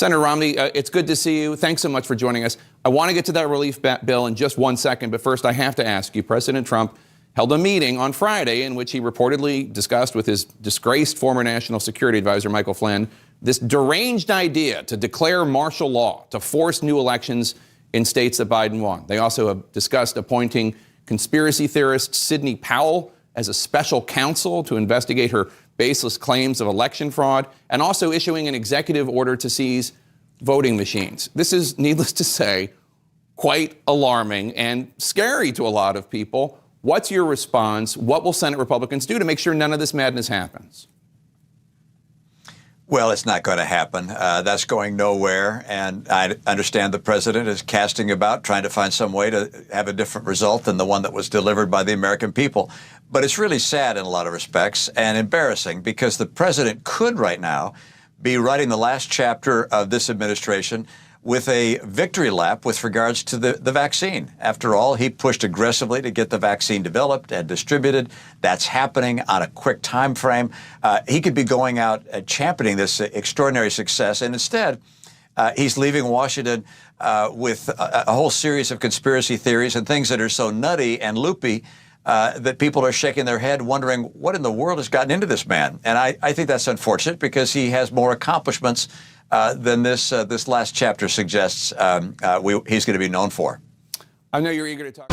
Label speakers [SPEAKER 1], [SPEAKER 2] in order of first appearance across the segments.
[SPEAKER 1] Senator Romney, it's good to see you. Thanks so much for joining us. I want to get to that relief bill in just 1 second, but first I have to ask you, President Trump held a meeting on Friday in which he reportedly discussed with his disgraced former National Security Advisor Michael Flynn this deranged idea to declare martial law to force new elections in states that Biden won. They also have discussed appointing conspiracy theorist Sidney Powell as a special counsel to investigate her baseless claims of election fraud, and also issuing an executive order to seize voting machines. This is, needless to say, quite alarming and scary to a lot of people. What's your response? What will Senate Republicans do to make sure none of this madness happens?
[SPEAKER 2] Well, it's not going to happen. That's going nowhere. And I understand the president is casting about, trying to find some way to have a different result than the one that was delivered by the American people. But it's really sad in a lot of respects and embarrassing, because the president could right now be writing the last chapter of this administration with a victory lap with regards to the vaccine. After all, he pushed aggressively to get the vaccine developed and distributed. That's happening on a quick time frame. He could be going out championing this extraordinary success, and instead, he's leaving Washington with a whole series of conspiracy theories and things that are so nutty and loopy that people are shaking their head wondering what in the world has gotten into this man. And I think that's unfortunate, because he has more accomplishments than this last chapter suggests he's going to be known for.
[SPEAKER 1] I know you're eager to talk.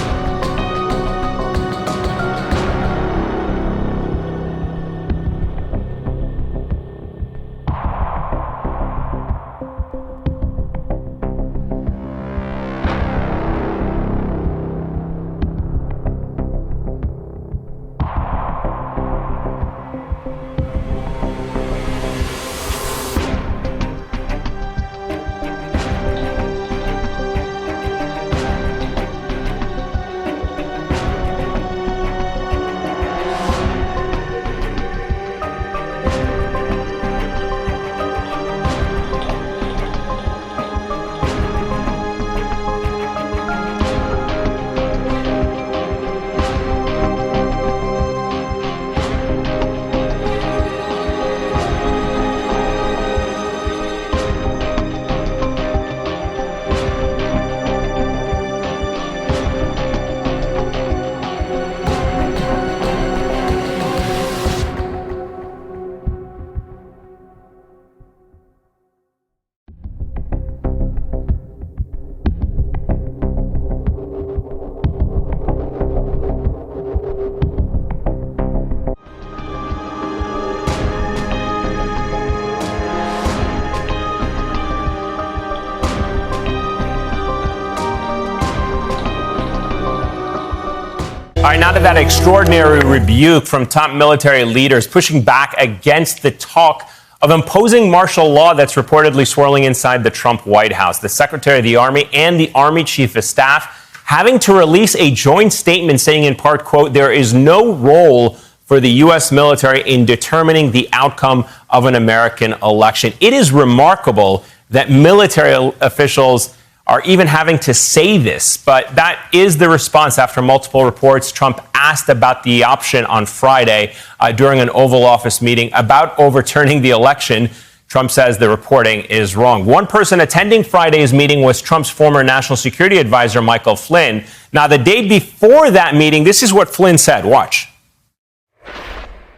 [SPEAKER 3] All right, now to that extraordinary rebuke from top military leaders pushing back against the talk of imposing martial law that's reportedly swirling inside the Trump White House. The Secretary of the Army and the Army Chief of Staff having to release a joint statement saying in part, quote, there is no role for the U.S. military in determining the outcome of an American election. It is remarkable that military officials are even having to say this, but that is the response after multiple reports. Trump asked about the option on Friday during an Oval Office meeting about overturning the election. Trump says the reporting is wrong. One person attending Friday's meeting was Trump's former National Security Advisor Michael Flynn. Now, the day before that meeting, this is what Flynn said. Watch.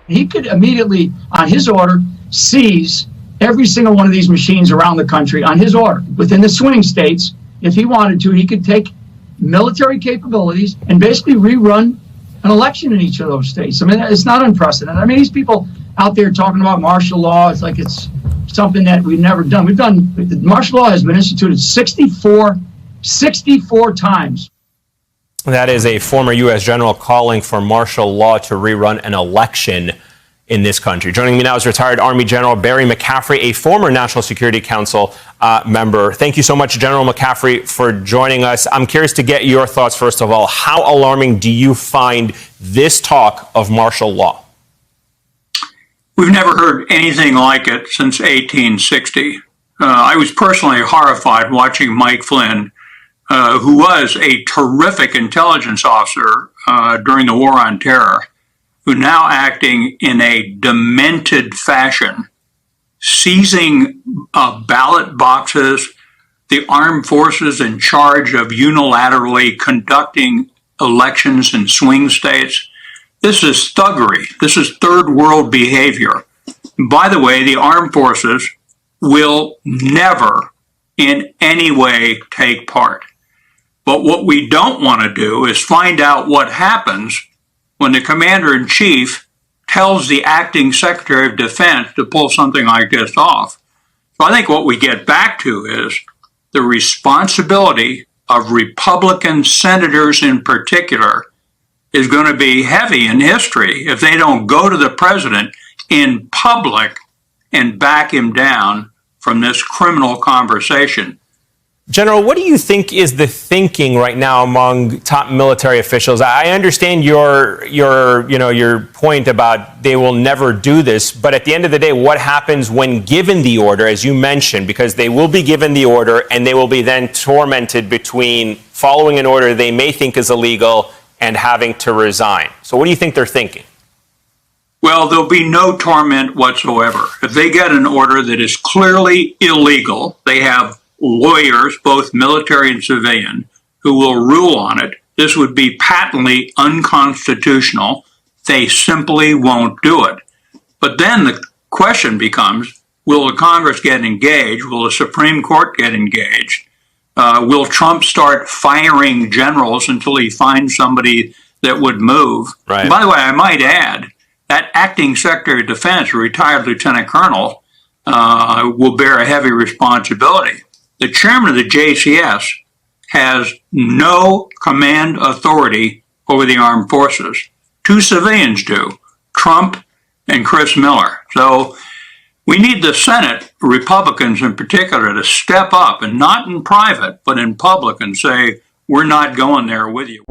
[SPEAKER 4] He could immediately, on his order, seize every single one of these machines around the country on his order. Within the swing states, if he wanted to, he could take military capabilities and basically rerun an election in each of those states. I mean, it's not unprecedented. I mean, these people out there talking about martial law, it's like it's something that we've never done. Martial law has been instituted 64 times.
[SPEAKER 3] That is a former U.S. general calling for martial law to rerun an election in this country. Joining me now is retired Army General Barry McCaffrey, a former National Security Council member. Thank you so much, General McCaffrey, for joining us. I'm curious to get your thoughts, first of all. How alarming do you find this talk of martial law?
[SPEAKER 5] We've never heard anything like it since 1860. I was personally horrified watching Mike Flynn, who was a terrific intelligence officer during the War on Terror, who now acting in a demented fashion seizing ballot boxes, the armed forces in charge of unilaterally conducting elections in swing states. This is thuggery. This is third world behavior. By the way, the armed forces will never in any way take part. But what we don't want to do is find out what happens when the commander-in-chief tells the acting Secretary of Defense to pull something like this off. So I think what we get back to is the responsibility of Republican senators in particular is going to be heavy in history if they don't go to the president in public and back him down from this criminal conversation.
[SPEAKER 3] General, what do you think is the thinking right now among top military officials? I understand your point about they will never do this, but at the end of the day, what happens when given the order, as you mentioned, because they will be given the order and they will be then tormented between following an order they may think is illegal and having to resign. So what do you think they're thinking?
[SPEAKER 5] Well, there'll be no torment whatsoever. If they get an order that is clearly illegal, they have lawyers, both military and civilian, who will rule on it. This would be patently unconstitutional. They simply won't do it. But then the question becomes, will the Congress get engaged? Will the Supreme Court get engaged? Will Trump start firing generals until he finds somebody that would move?
[SPEAKER 3] Right.
[SPEAKER 5] By the way, I might add, that acting Secretary of Defense, a retired lieutenant colonel, will bear a heavy responsibility. The chairman of the JCS has no command authority over the armed forces. Two civilians do, Trump and Chris Miller. So we need the Senate, Republicans in particular, to step up, and not in private, but in public, and say, we're not going there with you.